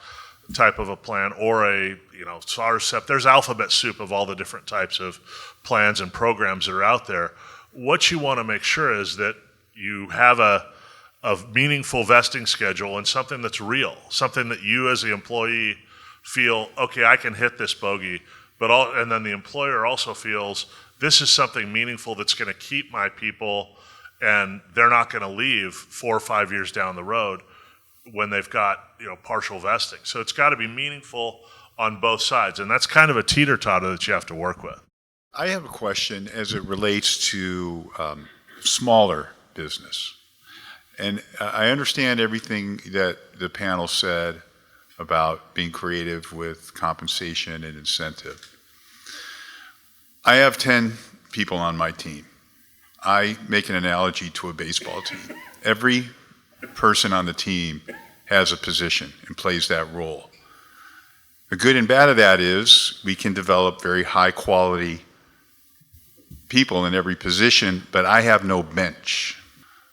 S8: type of a plan, or a SARS-CEP, there's alphabet soup of all the different types of plans and programs that are out there. What you want to make sure is that you have a meaningful vesting schedule and something that's real, something that you as the employee feel, okay, I can hit this bogey, and then the employer also feels this is something meaningful that's going to keep my people, and they're not going to leave 4 or 5 years down the road when they've got partial vesting. So it's got to be meaningful on both sides, and that's kind of a teeter-totter that you have to work with.
S9: I have a question as it relates to smaller business. And I understand everything that the panel said about being creative with compensation and incentive. I have 10 people on my team. I make an analogy to a baseball team. Every person on the team has a position and plays that role. The good and bad of that is we can develop very high quality people in every position, but I have no bench.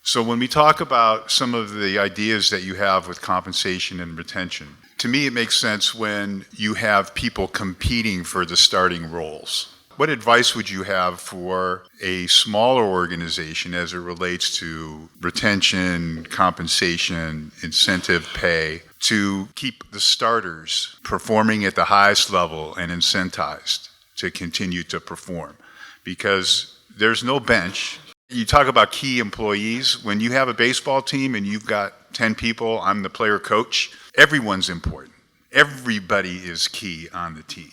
S9: So when we talk about some of the ideas that you have with compensation and retention, to me it makes sense when you have people competing for the starting roles. What advice would you have for a smaller organization as it relates to retention, compensation, incentive pay, to keep the starters performing at the highest level and incentivized to continue to perform? Because there's no bench. You talk about key employees. When you have a baseball team and you've got 10 people, I'm the player coach, everyone's important. Everybody is key on the team.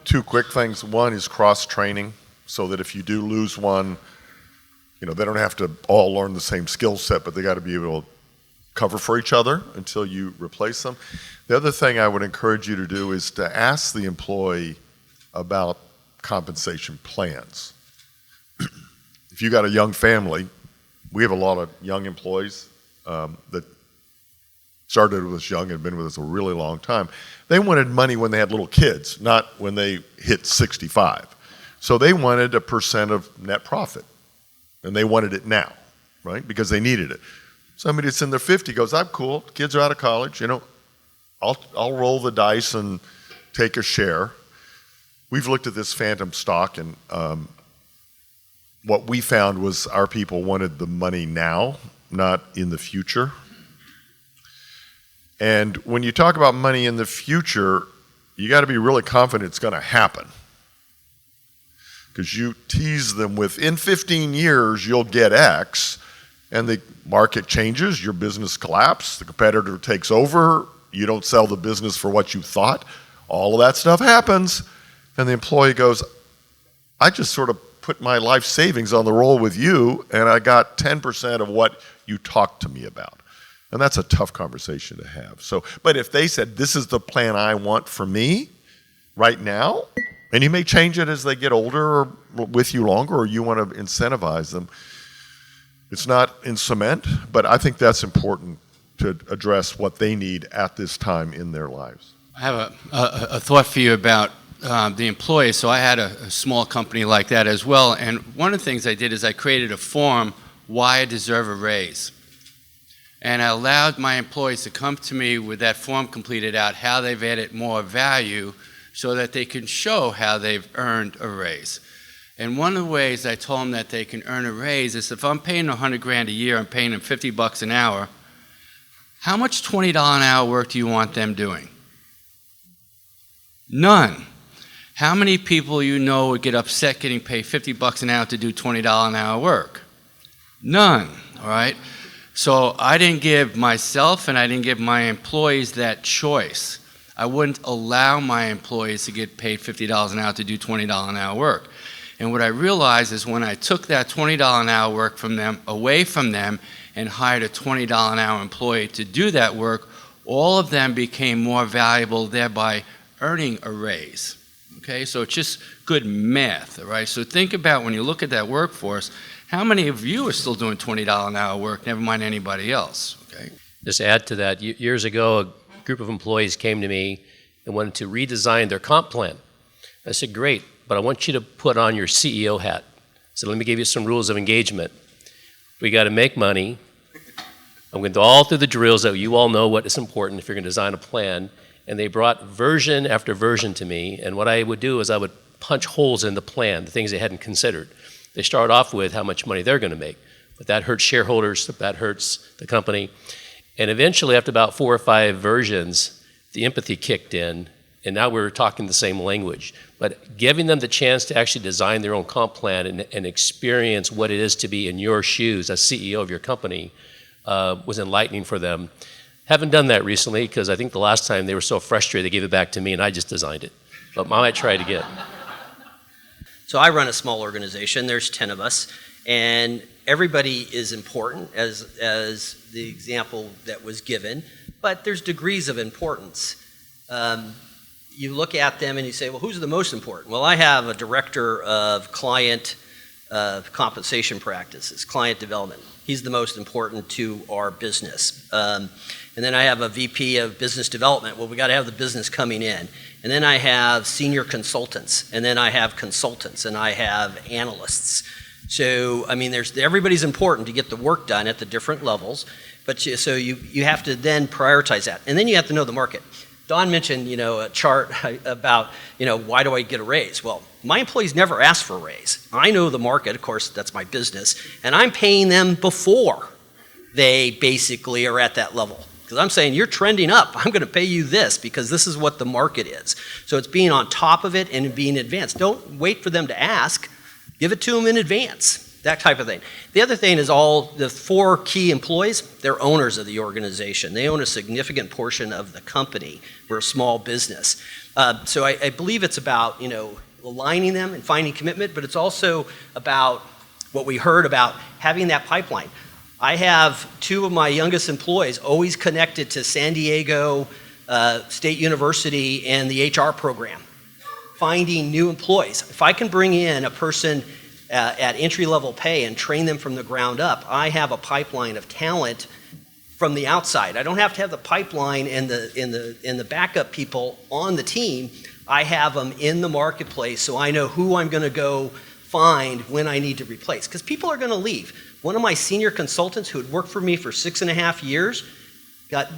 S4: 2 quick things. One is cross-training, so that if you do lose one, they don't have to all learn the same skill set, but they got to be able to cover for each other until you replace them. The other thing I would encourage you to do is to ask the employee about compensation plans. If you got a young family, we have a lot of young employees that started with us young and have been with us a really long time. They wanted money when they had little kids, not when they hit 65. So they wanted a % of net profit, and they wanted it now, right? Because they needed it. Somebody that's in their 50 goes, I'm cool, kids are out of college, I'll roll the dice and take a share. We've looked at this phantom stock, and what we found was our people wanted the money now, not in the future. And when you talk about money in the future, you got to be really confident it's going to happen. because you tease them with, in 15 years, you'll get X, and the market changes, your business collapses, the competitor takes over, you don't sell the business for what you thought, all of that stuff happens, and the employee goes, I just sort of put my life savings on the roll with you, and I got 10% of what you talked to me about. And that's a tough conversation to have. So, but if they said, this is the plan I want for me right now, and you may change it as they get older or with you longer, or you want to incentivize them. It's not in cement, but I think that's important to address what they need at this time in their lives.
S5: I have a thought for you about the employees. So I had a small company like that as well, and one of the things I did is I created a form, why I deserve a raise. And I allowed my employees to come to me with that form completed out, how they've added more value, so that they can show how they've earned a raise. And one of the ways I told them that they can earn a raise is if I'm paying them $100,000 a year, I'm paying them $50 an hour, how much $20 an hour work do you want them doing? None. How many people you know would get upset getting paid $50 an hour to do $20 an hour work? None, all right? So I didn't give myself and I didn't give my employees that choice. I wouldn't allow my employees to get paid $50 an hour to do $20 an hour work. And what I realized is when I took that $20 an hour work from them, away from them, and hired a $20 an hour employee to do that work, all of them became more valuable, thereby earning a raise. Okay, so it's just good math, all right? So think about when you look at that workforce, how many of you are still doing $20 an hour work, never mind anybody else, okay?
S2: Just to add to that, years ago, a group of employees came to me and wanted to redesign their comp plan. I said, great, but I want you to put on your CEO hat. So let me give you some rules of engagement. We got to make money. I'm going to go all through the drills that you all know what is important if you're going to design a plan. And they brought version after version to me, and what I would do is I would punch holes in the plan, the things they hadn't considered. They start off with how much money they're going to make, but that hurts shareholders, that hurts the company. And eventually, after about 4 or 5 versions, the empathy kicked in, and now we're talking the same language. But giving them the chance to actually design their own comp plan and experience what it is to be in your shoes as CEO of your company was enlightening for them. Haven't done that recently because I think the last time they were so frustrated they gave it back to me and I just designed it. But I might try it again.
S6: So I run a small organization. There's 10 of us, and everybody is important as the example that was given, but there's degrees of importance. You look at them and you say, well, who's the most important? Well, I have a director of client compensation practices, client development. He's the most important to our business. And then I have a VP of business development. Well, we got to have the business coming in. And then I have senior consultants, and then I have consultants, and I have analysts. So, I mean, everybody's important to get the work done at the different levels, but so you have to then prioritize that. And then you have to know the market. Don mentioned, a chart about, why do I get a raise? Well, my employees never ask for a raise. I know the market, of course, that's my business, and I'm paying them before they basically are at that level. Because I'm saying, you're trending up, I'm going to pay you this because this is what the market is. So it's being on top of it and being advanced. Don't wait for them to ask, give it to them in advance, that type of thing. The other thing is all the 4 key employees, they're owners of the organization. They own a significant portion of the company. We're a small business. So I believe it's about, aligning them and finding commitment, but it's also about what we heard about having that pipeline. I have 2 of my youngest employees always connected to San Diego State University and the HR program, finding new employees. If I can bring in a person at entry-level pay and train them from the ground up, I have a pipeline of talent from the outside. I don't have to have the pipeline and the backup people on the team. I have them in the marketplace so I know who I'm going to go find when I need to replace. Because people are going to leave. One of my senior consultants who had worked for me for 6.5 years got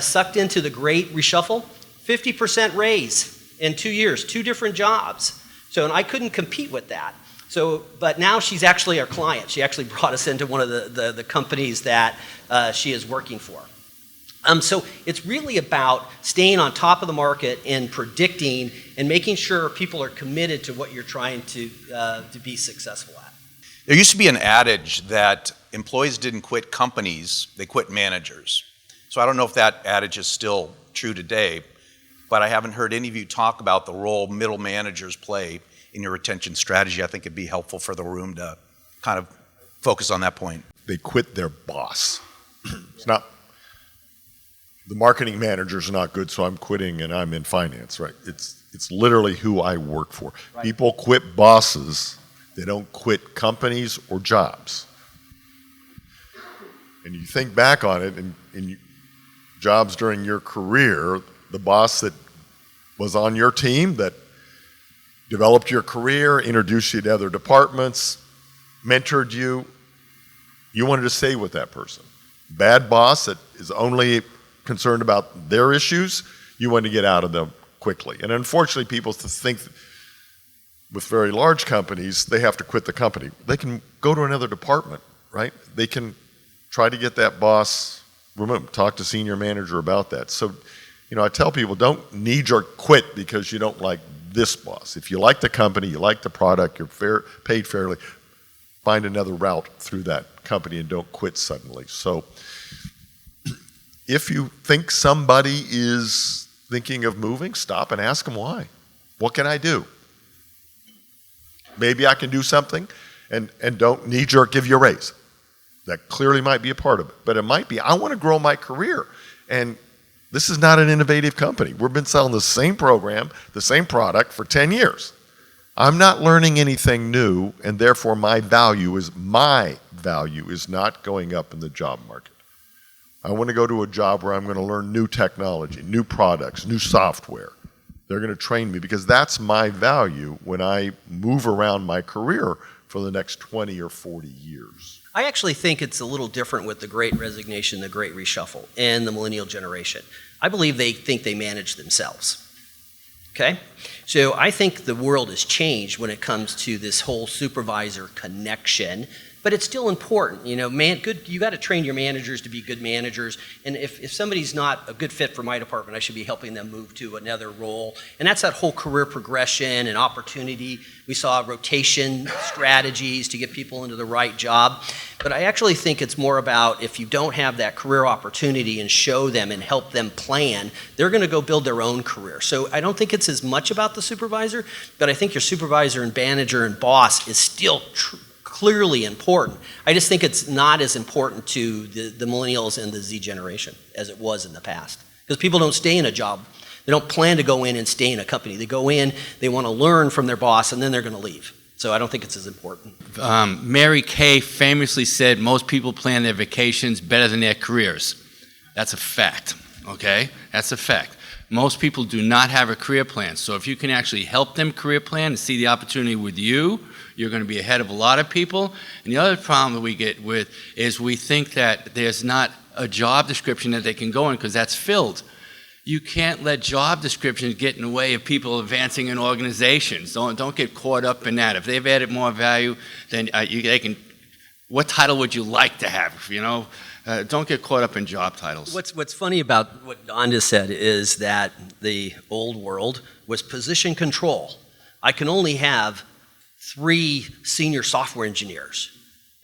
S6: sucked into the great reshuffle, 50% raise in 2 years, 2 different jobs. So, and I couldn't compete with that. So, but now she's actually our client. She actually brought us into one of the companies that she is working for. So it's really about staying on top of the market and predicting and making sure people are committed to what you're trying to be successful at.
S10: There used to be an adage that employees didn't quit companies, they quit managers. So I don't know if that adage is still true today, but I haven't heard any of you talk about the role middle managers play in your retention strategy. I think it'd be helpful for the room to kind of focus on that point.
S4: They quit their boss. It's not, the marketing manager's not good, so I'm quitting and I'm in finance, right? It's literally who I work for. Right. People quit bosses, they don't quit companies or jobs. And you think back on it, and jobs during your career, the boss that was on your team, that developed your career, introduced you to other departments, mentored you, you wanted to stay with that person. Bad boss that is only concerned about their issues, you want to get out of them quickly. And unfortunately, people think with very large companies, they have to quit the company. They can go to another department, right? They can try to get that boss removed, talk to senior manager about that. So, I tell people, don't knee-jerk quit because you don't like this boss. If you like the company, you like the product, you're paid fairly, find another route through that company and don't quit suddenly. So if you think somebody is thinking of moving, stop and ask them why. What can I do? Maybe I can do something, and don't knee-jerk give you a raise. That clearly might be a part of it. But it might be, I want to grow my career. And this is not an innovative company. We've been selling the same program, the same product for 10 years. I'm not learning anything new, and therefore my value is not going up in the job market. I want to go to a job where I'm going to learn new technology, new products, new software. They're going to train me because that's my value when I move around my career for the next 20 or 40 years.
S6: I actually think it's a little different with the Great Resignation, the Great Reshuffle, and the millennial generation. I believe they think they manage themselves. Okay? So I think the world has changed when it comes to this whole supervisor connection, but it's still important. You got to train your managers to be good managers, and if somebody's not a good fit for my department, I should be helping them move to another role. And that's that whole career progression and opportunity. We saw rotation strategies to get people into the right job. But I actually think it's more about if you don't have that career opportunity and show them and help them plan, they're going to go build their own career. So I don't think it's as much about the supervisor, but I think your supervisor and manager and boss is still clearly important. I just think it's not as important to the millennials and the Z generation as it was in the past. Because people don't stay in a job. They don't plan to go in and stay in a company. They go in, they want to learn from their boss, and then they're going to leave. So I don't think it's as important.
S5: Mary Kay famously said most people plan their vacations better than their careers. That's a fact, okay? That's a fact. Most people do not have a career plan. So if you can actually help them career plan and see the opportunity with you, you're going to be ahead of a lot of people. And the other problem that we get with is we think that there's not a job description that they can go in because that's filled. You can't let job descriptions get in the way of people advancing in organizations. Don't get caught up in that. If they've added more value, then they can. What title would you like to have? Don't get caught up in job titles.
S6: What's funny about what Don just said is that the old world was position control. I can only have 3 senior software engineers.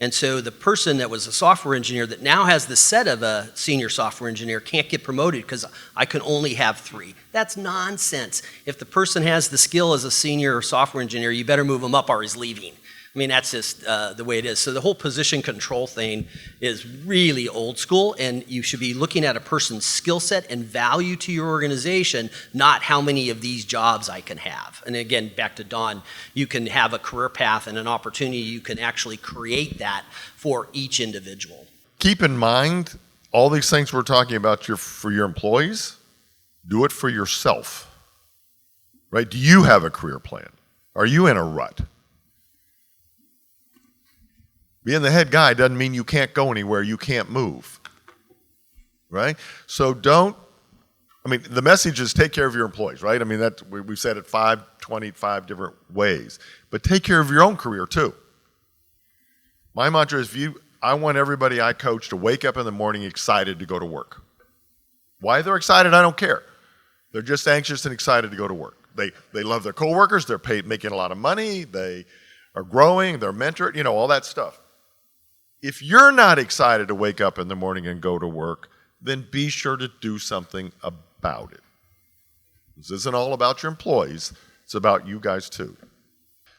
S6: And so the person that was a software engineer that now has the set of a senior software engineer can't get promoted because I can only have 3. That's nonsense. If the person has the skill as a senior software engineer, you better move him up or he's leaving. I mean, that's just the way it is. So the whole position control thing is really old school, and you should be looking at a person's skill set and value to your organization, not how many of these jobs I can have. And again, back to Don, you can have a career path and an opportunity. You can actually create that for each individual.
S4: Keep in mind, all these things we're talking about for your employees, do it for yourself. Right? Do you have a career plan? Are you in a rut? Being the head guy doesn't mean you can't go anywhere, you can't move, right? So the message is take care of your employees, right? I mean, we've said it 25 different ways, but take care of your own career too. My mantra is I want everybody I coach to wake up in the morning excited to go to work. Why they're excited, I don't care. They're just anxious and excited to go to work. They love their coworkers, they're making a lot of money, they are growing, they're mentored, all that stuff. If you're not excited to wake up in the morning and go to work, then be sure to do something about it. This isn't all about your employees, it's about you guys too.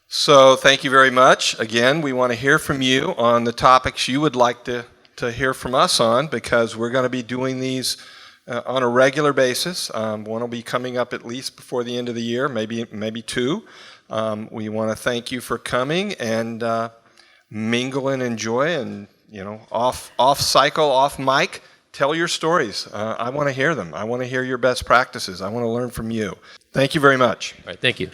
S1: So thank you very much. Again, we want to hear from you on the topics you would like to hear from us on, because we're going to be doing these on a regular basis. One will be coming up at least before the end of the year, maybe two. We want to thank you for coming and mingle and enjoy, and off cycle, off mic, tell your stories. I want to hear them. I want to hear your best practices. I want to learn from you. Thank you very much.
S2: All right, thank you.